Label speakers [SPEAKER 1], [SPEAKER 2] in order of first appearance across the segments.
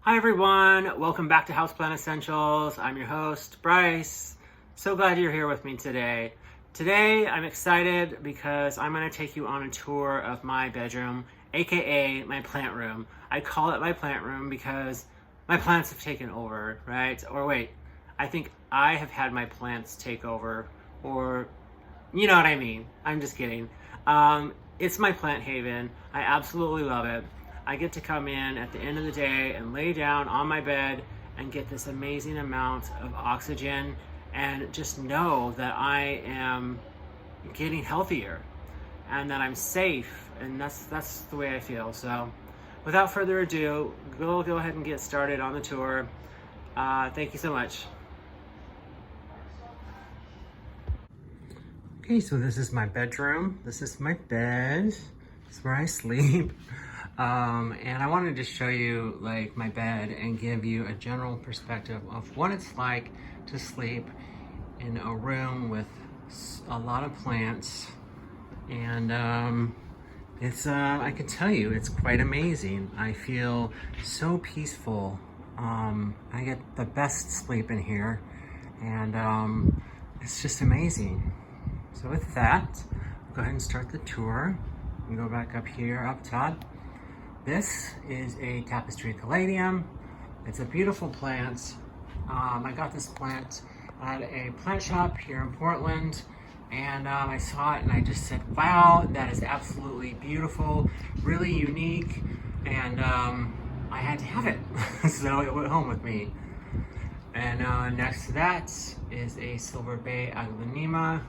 [SPEAKER 1] Hi everyone, welcome back to Houseplant Essentials. I'm your host, Bryce. So glad you're here with me today. Today I'm excited because I'm going to take you on a tour of my bedroom, aka my plant room. I call it my plant room because my plants have taken over, right? Or wait, I think I have had my plants take over, or you know what I mean. I'm just kidding. It's my plant haven. I absolutely love it. I get to come in at the end of the day and lay down on my bed and get this amazing amount of oxygen and just know that I am getting healthier and that I'm safe, and that's the way I feel. So without further ado, go ahead and get started on the tour. Thank you so much. Okay, so this is my bedroom. This is my bed. This is where I sleep. And I wanted to show you like my bed and give you a general perspective of what it's like to sleep in a room with a lot of plants. And I can tell you, it's quite amazing. I feel so peaceful. I get the best sleep in here, and it's just amazing. So with that, I'll go ahead and start the tour and go back up here, up top. This is a tapestry caladium. It's a beautiful plant. I got this plant at a plant shop here in Portland, and I saw it and I just said, wow, that is absolutely beautiful, really unique, and I had to have it. So it went home with me. And next to that is a Silver Bay Aglaonema.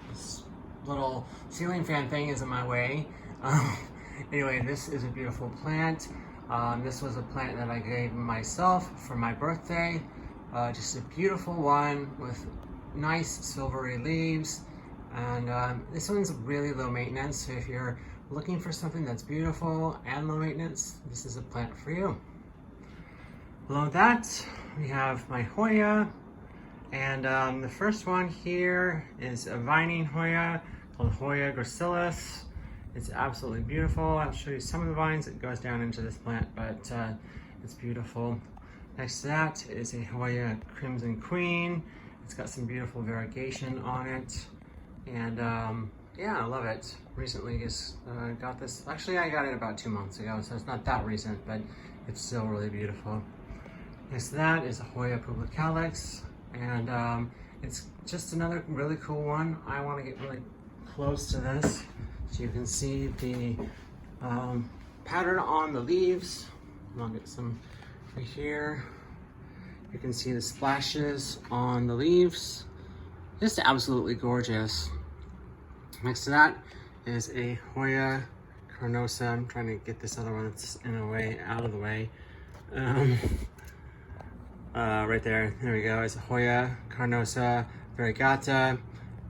[SPEAKER 1] This little ceiling fan thing is in my way. Anyway, this is a beautiful plant. This was a plant that I gave myself for my birthday. Just a beautiful one with nice silvery leaves. And this one's really low maintenance, so if you're looking for something that's beautiful and low maintenance, this is a plant for you. Below that, we have my Hoya. And the first one here is a vining Hoya called Hoya gracilis. It's absolutely beautiful. I'll show you some of the vines that goes down into this plant, but it's beautiful. Next to that is a Hoya Crimson Queen. It's got some beautiful variegation on it. And yeah, I love it. Recently just got this. Actually, I got it about 2 months ago, so it's not that recent, but it's still really beautiful. Next to that is a Hoya Publicalis. And it's just another really cool one. I want to get really close to this so you can see the pattern on the leaves. I'll get some right here. You can see the splashes on the leaves. Just absolutely gorgeous. Next to that is a Hoya carnosa. I'm trying to get this other one that's in a way out of the way. Right there we go. It's a Hoya carnosa variegata.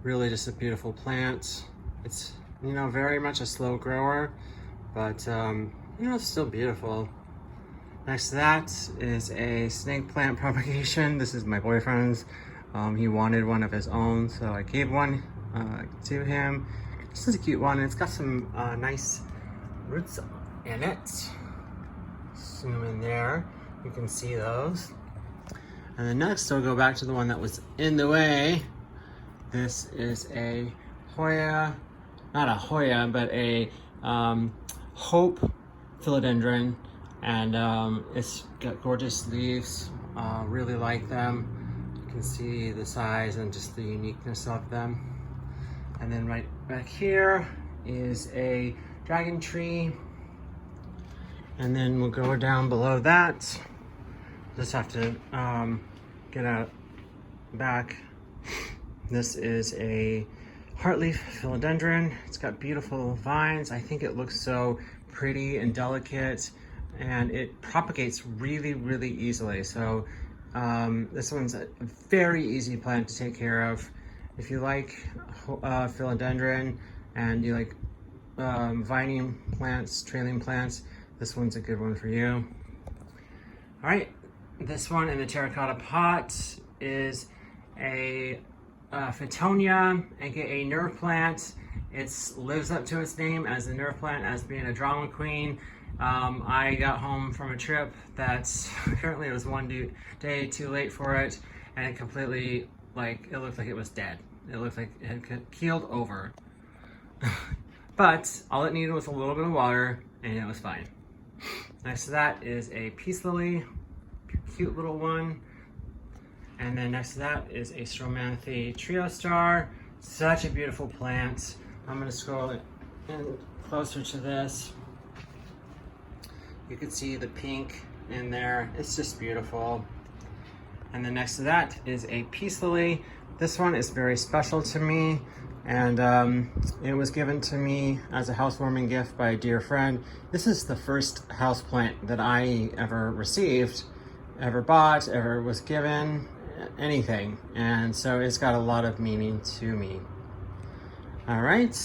[SPEAKER 1] Really just a beautiful plant. It's, you know, very much a slow grower, but you know, it's still beautiful. Next to that is a snake plant propagation. This is my boyfriend's. He wanted one of his own, so I gave one to him. This is a cute one. It's got some nice roots in it. Zoom in there, you can see those. And then next, I'll go back to the one that was in the way. This is a Hoya, not a Hoya, but a Hope philodendron. And it's got gorgeous leaves, really like them. You can see the size and just the uniqueness of them. And then right back here is a dragon tree. And then we'll go down below that. Just have to get out back. This is a heartleaf philodendron. It's got beautiful vines. I think it looks so pretty and delicate, and it propagates really, really easily. So this one's a very easy plant to take care of. If you like philodendron and you like vining plants, trailing plants, this one's a good one for you. All right. This one in the Terracotta Pot is a Fittonia, aka nerve plant. It lives up to its name as a nerve plant, as being a drama queen. I got home from a trip that's currently it was one day too late for it, and it completely, like, it looked like it was dead. It looked like it had keeled over. But all it needed was a little bit of water and it was fine. Next to that is a peace lily, cute little one. And then next to that is a Stromanthe trio star. Such a beautiful plant. I'm gonna scroll it in closer to this. You can see the pink in there. It's just beautiful. And then next to that is a peace lily. This one is very special to me, and it was given to me as a housewarming gift by a dear friend. This is the first houseplant that I ever received, ever bought, ever was given, anything. And so it's got a lot of meaning to me. All right.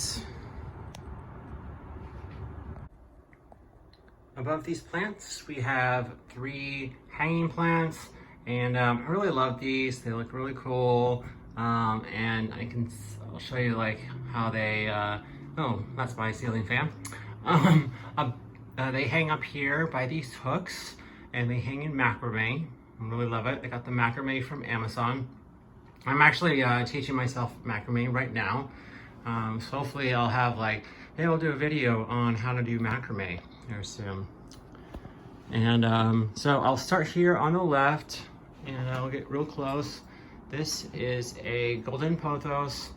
[SPEAKER 1] Above these plants, we have 3 hanging plants, and I really love these. They look really cool, and I'll show you like how they. Oh, that's my ceiling fan. They hang up here by these hooks, and they hang in macrame. I really love it. I got the macrame from Amazon. I'm actually teaching myself macrame right now, so hopefully I'll have maybe I'll do a video on how to do macrame here soon. And so I'll start here on the left, and I'll get real close. This is a golden pothos,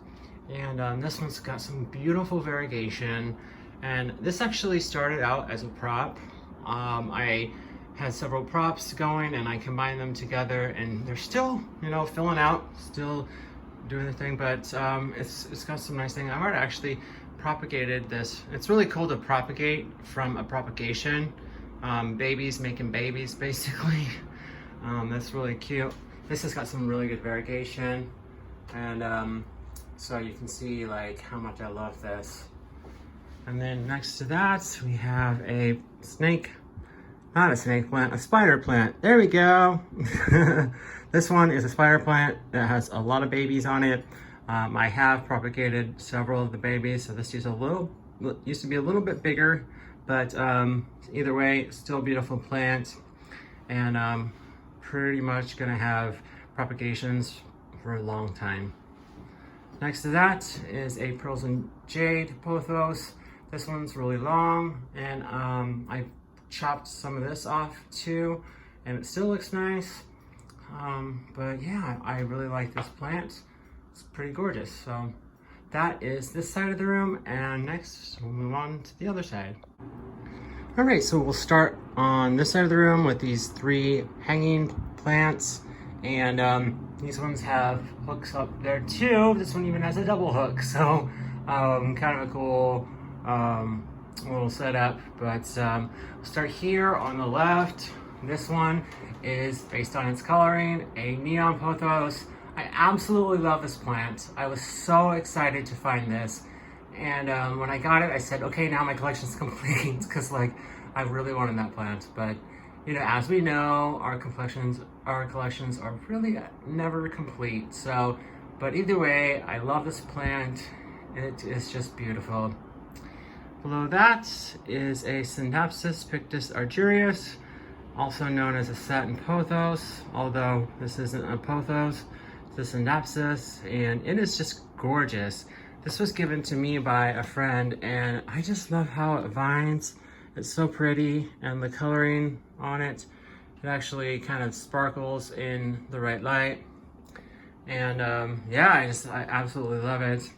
[SPEAKER 1] and this one's got some beautiful variegation. And this actually started out as a prop. I had several props going, and I combined them together, and they're still, filling out, still doing the thing, but it's got some nice thing. I've already actually propagated this. It's really cool to propagate from a propagation. Babies making babies, basically. That's really cute. This has got some really good variegation, and so you can see how much I love this. And then next to that, we have a not a snake plant, a spider plant. There we go. This one is a spider plant that has a lot of babies on it. I have propagated several of the babies, so this used to be a little bit bigger, but either way, still a beautiful plant, and pretty much gonna have propagations for a long time. Next to that is a pearls and jade pothos. This one's really long, and I chopped some of this off too, and it still looks nice. But yeah, I really like this plant. It's pretty gorgeous. So that is this side of the room, and next we'll move on to the other side. All right, so we'll start on this side of the room with these 3 hanging plants, and these ones have hooks up there too. This one even has a double hook, so kind of a cool little setup. But we'll start here on the left. This one is, based on its coloring, a neon pothos. I absolutely love this plant. I was so excited to find this, and when I got it, I said, okay, now my collection's complete, because I really wanted that plant. But as we know, our collections are really never complete. So, but either way, I love this plant. It is just beautiful. Below that is a Synapsis Pictus argyrius, also known as a satin pothos, although this isn't a pothos, it's a Synapsis, and it is just gorgeous. This was given to me by a friend, and I just love how it vines. It's so pretty, and the coloring on it, it actually kind of sparkles in the right light. And yeah, I absolutely love it.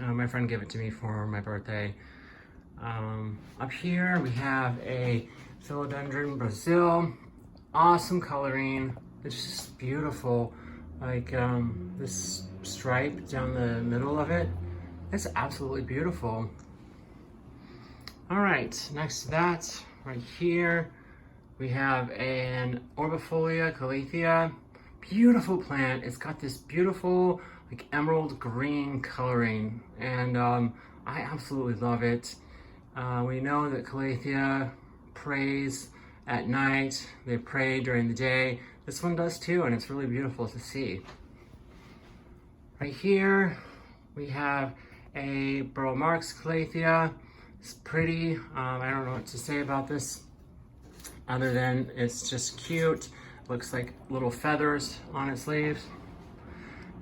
[SPEAKER 1] My friend gave it to me for my birthday. Up here we have a Philodendron Brazil. Awesome coloring. It's just beautiful. This stripe down the middle of it. It's absolutely beautiful. All right, next to that, right here, we have an Orbifolia calathea. Beautiful plant. It's got this beautiful emerald green coloring, and I absolutely love it. We know that calathea prays at night. They pray during the day. This one does too, and it's really beautiful to see. Right here, we have a Burl Marx calathea. It's pretty. I don't know what to say about this other than it's just cute. Looks like little feathers on its leaves.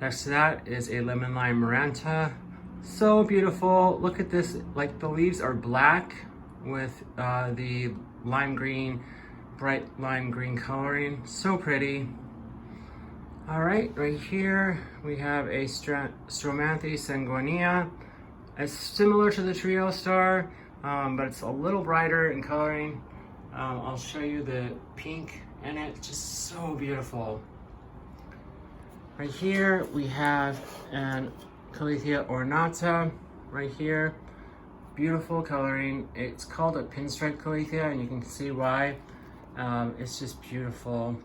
[SPEAKER 1] Next to that is a lemon lime maranta. So beautiful. Look at this, like the leaves are black with the lime green, bright lime green coloring. So pretty. All right here we have a Stromanthe sanguinea. It's similar to the trio star, but it's a little brighter in coloring. I'll show you the pink in it, just so beautiful. Right here we have an Calathea ornata right here. Beautiful coloring. It's called a pinstripe Calathea, and you can see why. It's just beautiful.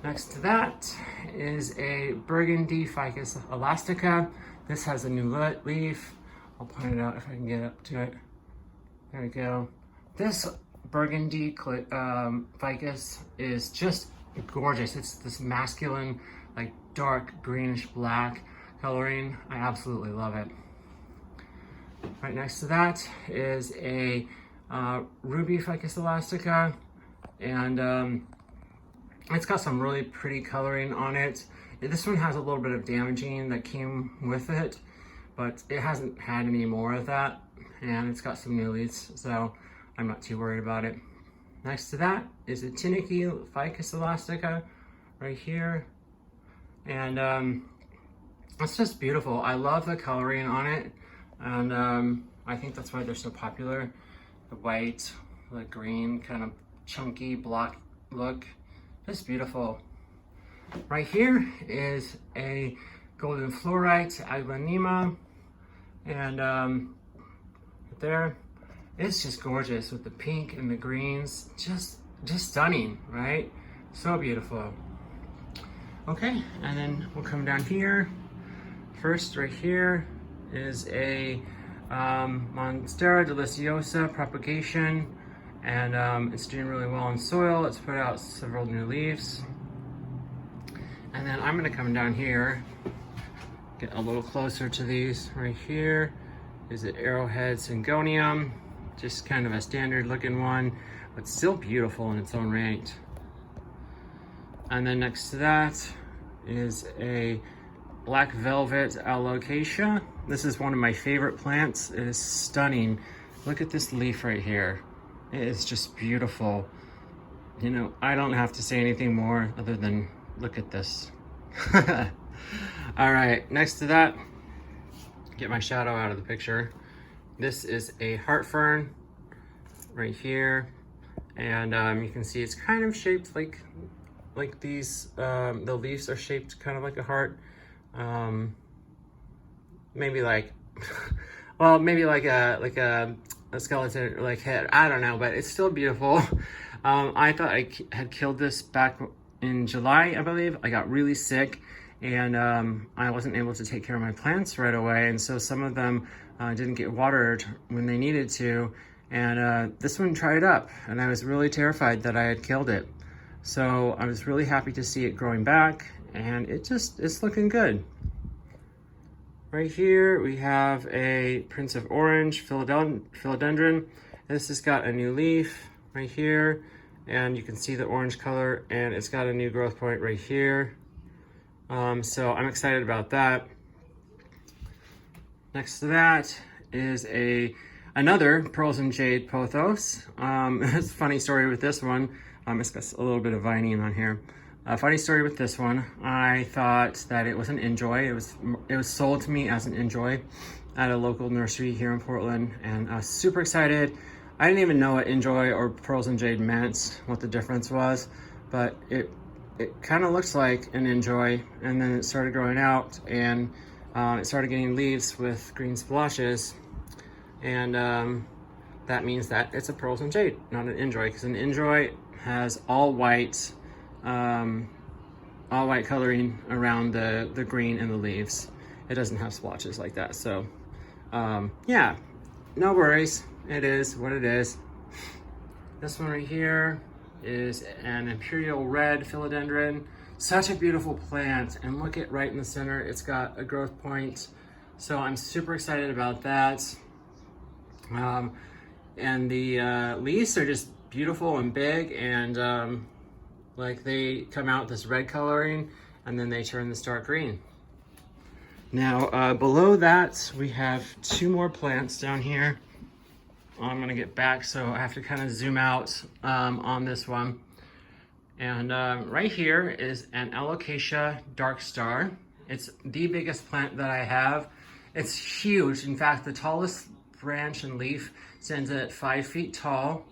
[SPEAKER 1] Next to that is a burgundy ficus elastica. This has a new leaf. I'll point it out if I can get up to it. There we go. This burgundy ficus is just gorgeous. It's this masculine, like dark greenish black coloring. I absolutely love it. Right next to that is a ruby ficus elastica, and it's got some really pretty coloring on it. This one has a little bit of damaging that came with it, but it hasn't had any more of that, and it's got some new leaves, so I'm not too worried about it. Next to that is a Tinicky ficus elastica right here, and it's just beautiful. I love the coloring on it, and I think that's why they're so popular. The white, the green, kind of chunky block look, just beautiful. Right here is a golden fluorite aglaonema, and right there, it's just gorgeous with the pink and the greens, just stunning, right? So beautiful. Okay, and then we'll come down here. First, right here is a Monstera deliciosa propagation, and it's doing really well in soil. It's put out several new leaves. And then I'm gonna come down here, get a little closer to these. Right here is an arrowhead syngonium, just kind of a standard looking one, but still beautiful in its own right. And then next to that is a black velvet alocasia. This is one of my favorite plants. It is stunning. Look at this leaf right here. It is just beautiful. You know, I don't have to say anything more other than look at this. All right, next to that, get my shadow out of the picture. This is a heart fern right here, and you can see it's kind of shaped like these. The leaves are shaped kind of like a heart. Maybe like, well, maybe like a skeleton like head. I don't know, but it's still beautiful. I thought I had killed this back in July, I believe. I got really sick, and I wasn't able to take care of my plants right away, and so some of them didn't get watered when they needed to, and this one dried up, and I was really terrified that I had killed it. So I was really happy to see it growing back, and it's looking good. Right here we have a Prince of Orange philodendron. This has got a new leaf right here, and you can see the orange color, and it's got a new growth point right here. So I'm excited about that. Next to that is another Pearls and Jade Pothos. It's a funny story with this one. It's got a little bit of vining on here. A funny story with this one. I thought that it was an enjoy. It was sold to me as an enjoy at a local nursery here in Portland, and I was super excited. I didn't even know what enjoy or Pearls and Jade meant, what the difference was, but it kind of looks like an enjoy, and then it started growing out, and it started getting leaves with green splotches, and that means that it's a Pearls and Jade, not an enjoy, because an enjoy has all white coloring around the green and the leaves. It doesn't have splotches like that. So yeah, no worries. It is what it is. This one right here is an Imperial Red Philodendron. Such a beautiful plant, and look at right in the center, it's got a growth point. So I'm super excited about that. And the leaves are just beautiful and big, and like they come out this red coloring and then they turn this dark green. Now below that we have two more plants down here. I'm gonna get back, so I have to kind of zoom out on this one. And right here is an Alocasia Dark Star. It's the biggest plant that I have. It's huge. In fact, the tallest branch and leaf stands at 5 feet tall.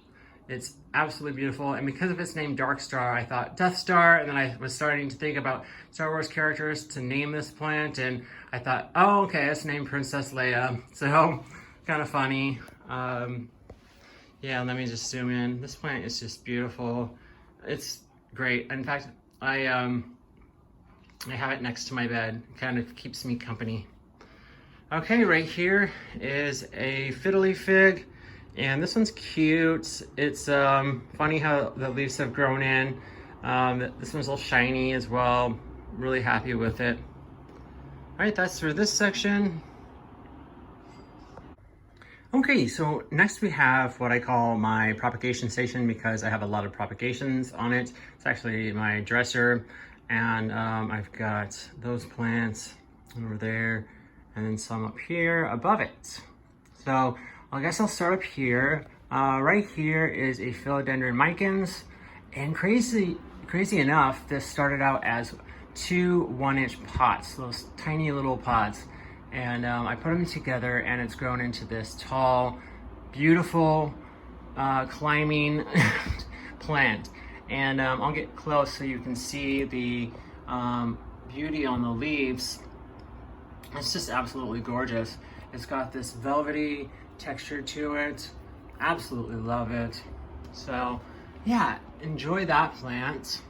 [SPEAKER 1] It's absolutely beautiful. And because of its name Dark Star, I thought Death Star. And then I was starting to think about Star Wars characters to name this plant. And I thought, oh, okay, it's named Princess Leia. So kind of funny. Yeah, let me just zoom in. This plant is just beautiful. It's great. In fact, I have it next to my bed. It kind of keeps me company. Okay, right here is a fiddly fig, and this one's cute. It's funny how the leaves have grown in. This one's a little shiny as well. Really happy with it. All right, that's for this section. Okay, so next we have what I call my propagation station, because I have a lot of propagations on it. It's actually my dresser, and I've got those plants over there and then some up here above it. So I guess I'll start up here. Right here is a philodendron micans, and crazy enough, this started out as two 1-inch pots, those tiny little pots. And I put them together, and it's grown into this tall, beautiful, climbing plant. And I'll get close so you can see the beauty on the leaves. It's just absolutely gorgeous. It's got this velvety texture to it. Absolutely love it. So yeah, enjoy that plant.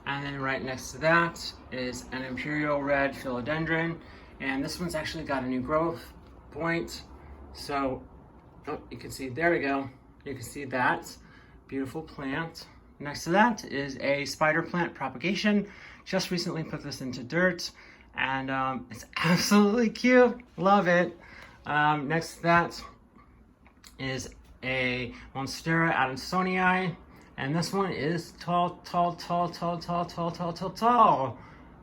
[SPEAKER 1] And then right next to that is an imperial red philodendron. And this one's actually got a new growth point. So, oh, you can see, there we go. You can see that beautiful plant. Next to that is a spider plant propagation. Just recently put this into dirt, and it's absolutely cute. Love it. Next to that is a Monstera Adansonii. And this one is tall.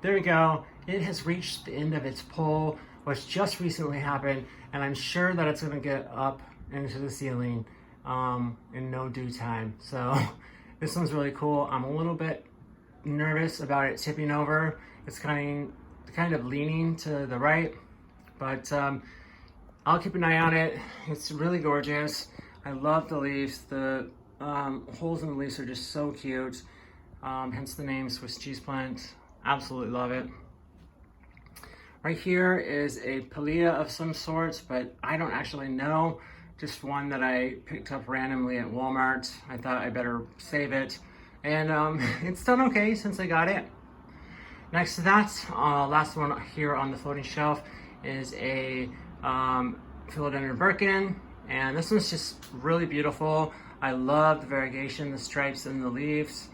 [SPEAKER 1] There we go. It has reached the end of its pole, which just recently happened, and I'm sure that it's gonna get up into the ceiling in no due time. So this one's really cool. I'm a little bit nervous about it tipping over. It's kind of leaning to the right, but I'll keep an eye on it. It's really gorgeous. I love the leaves. The holes in the leaves are just so cute. Hence the name Swiss cheese plant. Absolutely love it. Right here is a Pilea of some sorts, but I don't actually know. Just one that I picked up randomly at Walmart. I thought I better save it. And it's done okay since I got it. Next to that, last one here on the floating shelf is a Philodendron Birkin. And this one's just really beautiful. I love the variegation, the stripes in the leaves.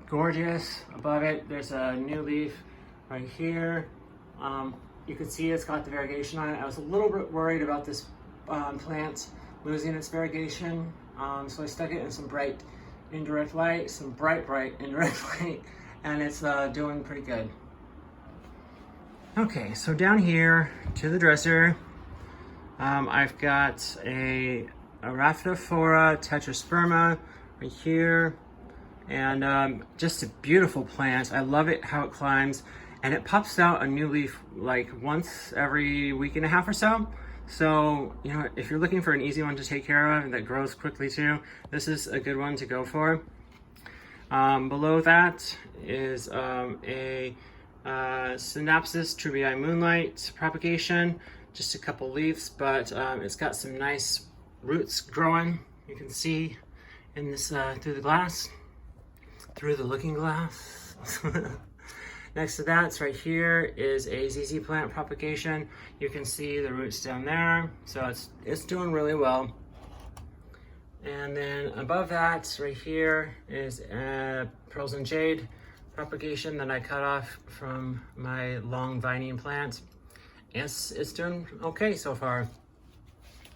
[SPEAKER 1] Gorgeous. Above it, there's a new leaf right here. You can see it's got the variegation on it. I was a little bit worried about this plant losing its variegation, so I stuck it in some bright indirect light, some bright indirect light, and it's doing pretty good. Okay, so down here to the dresser, I've got a Rhaphidophora tetrasperma right here, and just a beautiful plant. I love it how it climbs. And it pops out a new leaf like once every week and a half or so. So, you know, if you're looking for an easy one to take care of and that grows quickly too, this is a good one to go for. Below that is a Synapsis Trubii Moonlight propagation. Just a couple leaves, but it's got some nice roots growing. You can see in this through the looking glass. Next to that, right here, is a ZZ plant propagation. You can see the roots down there, so it's doing really well. And then above that, right here, is a Pearls and Jade propagation that I cut off from my long vining plant. It's doing okay so far.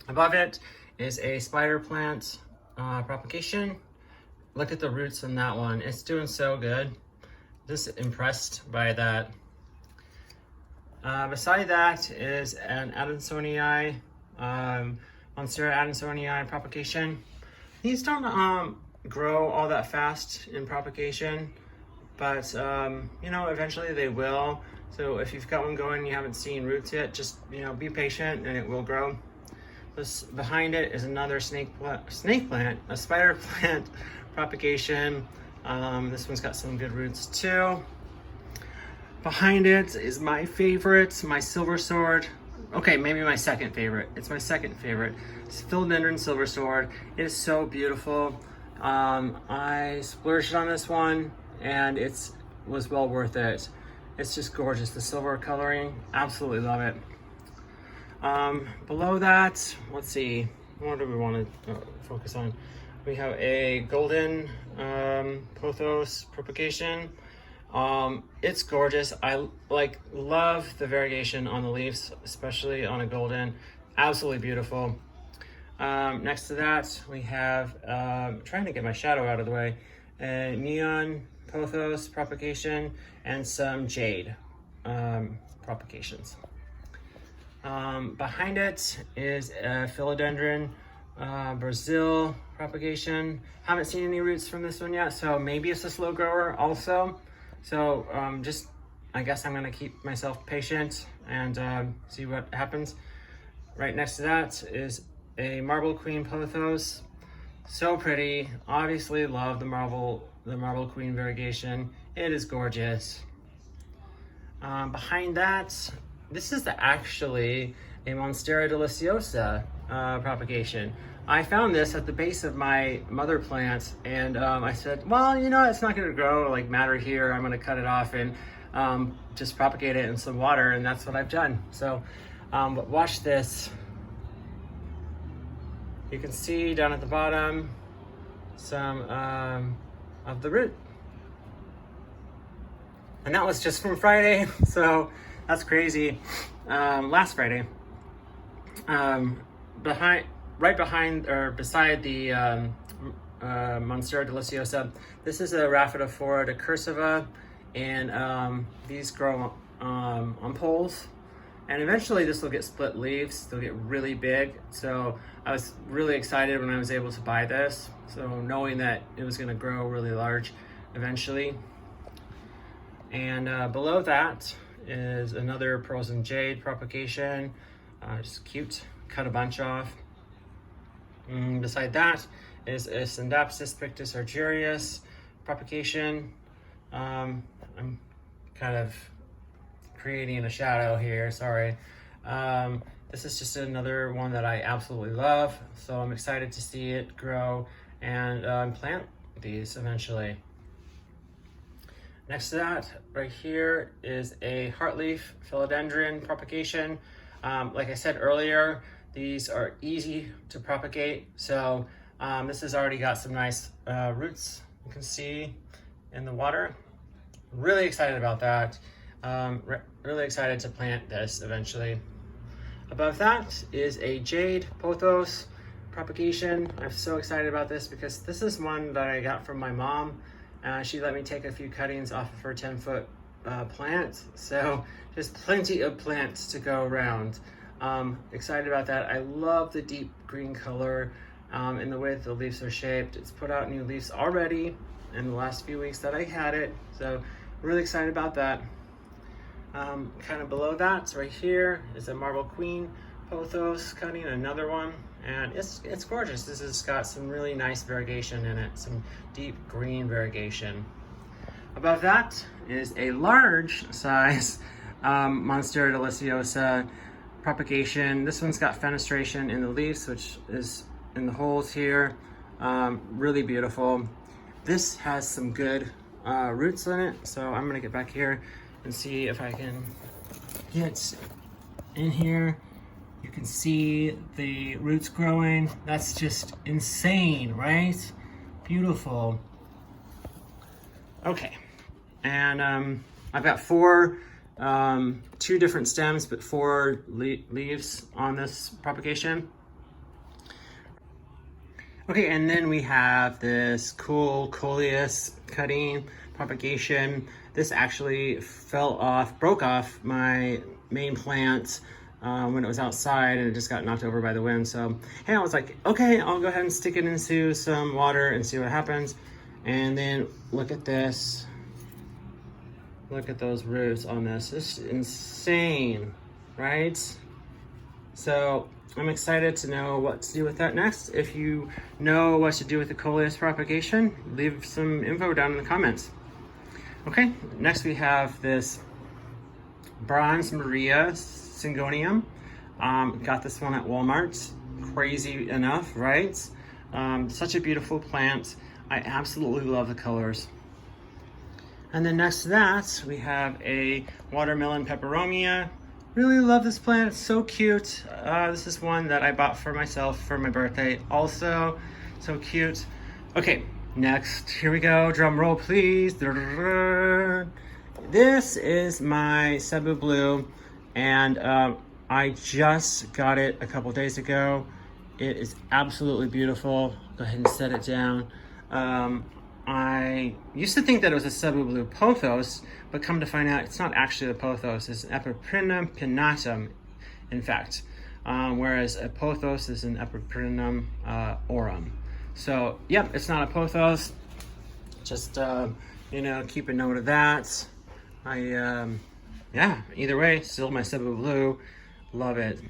[SPEAKER 1] Above it is a spider plant propagation. Look at the roots in that one. It's doing so good. Just impressed by that. Beside that is an Adansonii, Monstera Adansonii propagation. These don't grow all that fast in propagation, but you know, eventually they will. So if you've got one going and you haven't seen roots yet, just, you know, be patient and it will grow. This behind it is another snake plant, a spider plant propagation. This one's got some good roots too. Behind it is my favorite, my silver sword. Okay, maybe my second favorite. It's my second favorite. It's philodendron silver sword. It is so beautiful. I splurged on this one and it was well worth it. It's just gorgeous. The silver coloring, absolutely love it. Below that, let's see, what do we want to focus on? We have a golden Pothos propagation. It's gorgeous. I love the variegation on the leaves, especially on a golden. Absolutely beautiful. Next to that, we have, trying to get my shadow out of the way, a neon Pothos propagation and some jade propagations. Behind it is a philodendron Brazil propagation. Haven't seen any roots from this one yet, so maybe it's a slow grower also. So I guess I'm gonna keep myself patient and see what happens. Right next to that is a Marble Queen Pothos. So pretty. Obviously love the Marble Queen variegation. It is gorgeous. Behind that, this is actually a Monstera deliciosa propagation. I found this at the base of my mother plant, and I said, well, you know, it's not going to grow like matter here. I'm going to cut it off and just propagate it in some water, and that's what I've done. So, but watch this. You can see down at the bottom some of the root. And that was just from Friday, so that's crazy. Last Friday. Right behind or beside the Monstera deliciosa, this is a Rhaphidophora cursiva, and these grow on poles. And eventually this will get split leaves, they'll get really big. So I was really excited when I was able to buy this. So knowing that it was gonna grow really large eventually. And below that is another Pearls and Jade propagation. Just cute, cut a bunch off. Beside that is a Synapsis Pictus argyrius propagation. I'm kind of creating a shadow here, sorry. This is just another one that I absolutely love, so I'm excited to see it grow and plant these eventually. Next to that, right here is a heartleaf philodendron propagation. Like I said earlier, these are easy to propagate, so this has already got some nice roots you can see in the water. Really excited about that. Really excited to plant this eventually. Above that is a jade Pothos propagation. I'm so excited about this because this is one that I got from my mom. She let me take a few cuttings off of her 10-foot plant, so there's plenty of plants to go around. Excited about that. I love the deep green color and the way that the leaves are shaped. It's put out new leaves already in the last few weeks that I had it, so really excited about that. Kind of below that, so right here is a Marble Queen Pothos cutting, another one, and it's gorgeous. This has got some really nice variegation in it, some deep green variegation. Above that is a large size Monstera deliciosa propagation. This one's got fenestration in the leaves, which is in the holes here. Really beautiful. This has some good roots in it, so I'm gonna get back here and see if I can get in here. You can see the roots growing. That's just insane, right? Beautiful. Okay, and I've got two different stems, but four leaves on this propagation. Okay, and then we have this cool coleus cutting propagation. This actually broke off my main plant when it was outside, and it just got knocked over by the wind. So, hey, I was like, okay, I'll go ahead and stick it into some water and see what happens. And then look at this. Look at those roots on this. This is insane, right? So I'm excited to know what to do with that next. If you know what to do with the coleus propagation, leave some info down in the comments. Okay, next we have this Bronze Maria Syngonium. Got this one at Walmart. Crazy enough, right? Such a beautiful plant. I absolutely love the colors. And then next to that, we have a watermelon peperomia. Really love this plant, it's so cute. This is one that I bought for myself for my birthday also. So cute. Okay, next, here we go, drum roll please. This is my Cebu Blue, and I just got it a couple days ago. It is absolutely beautiful. Go ahead and set it down. I used to think that it was a Cebu Blue Pothos, but come to find out it's not actually the Pothos, it's an Epiprinum pinnatum, in fact, whereas a Pothos is an Epiprinum aurum. So, yep, it's not a Pothos. Just, you know, keep a note of that. Yeah, either way, still my Cebu Blue. Love it.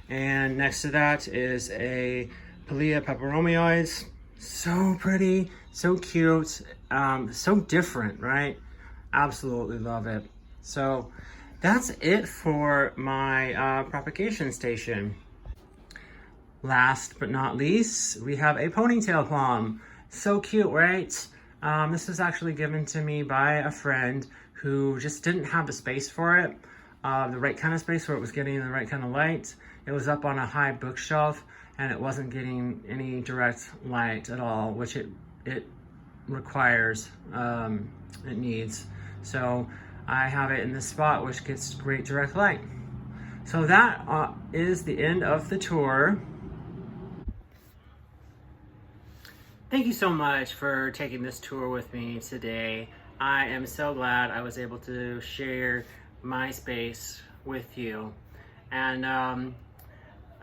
[SPEAKER 1] And next to that is a Pilea peperomioides. So pretty, so cute, so different, right? Absolutely love it. So that's it for my propagation station. Last but not least, we have a ponytail plum. So cute, right? This was actually given to me by a friend who just didn't have the space for it, the right kind of space where it was getting the right kind of light. It was up on a high bookshelf, and it wasn't getting any direct light at all, which it requires, it needs. So I have it in this spot, which gets great direct light. So that is the end of the tour. Thank you so much for taking this tour with me today. I am so glad I was able to share my space with you. And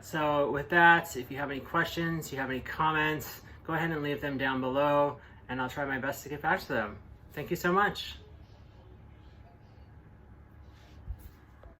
[SPEAKER 1] so with that, if you have any questions, you have any comments, go ahead and leave them down below, and I'll try my best to get back to them. Thank you so much.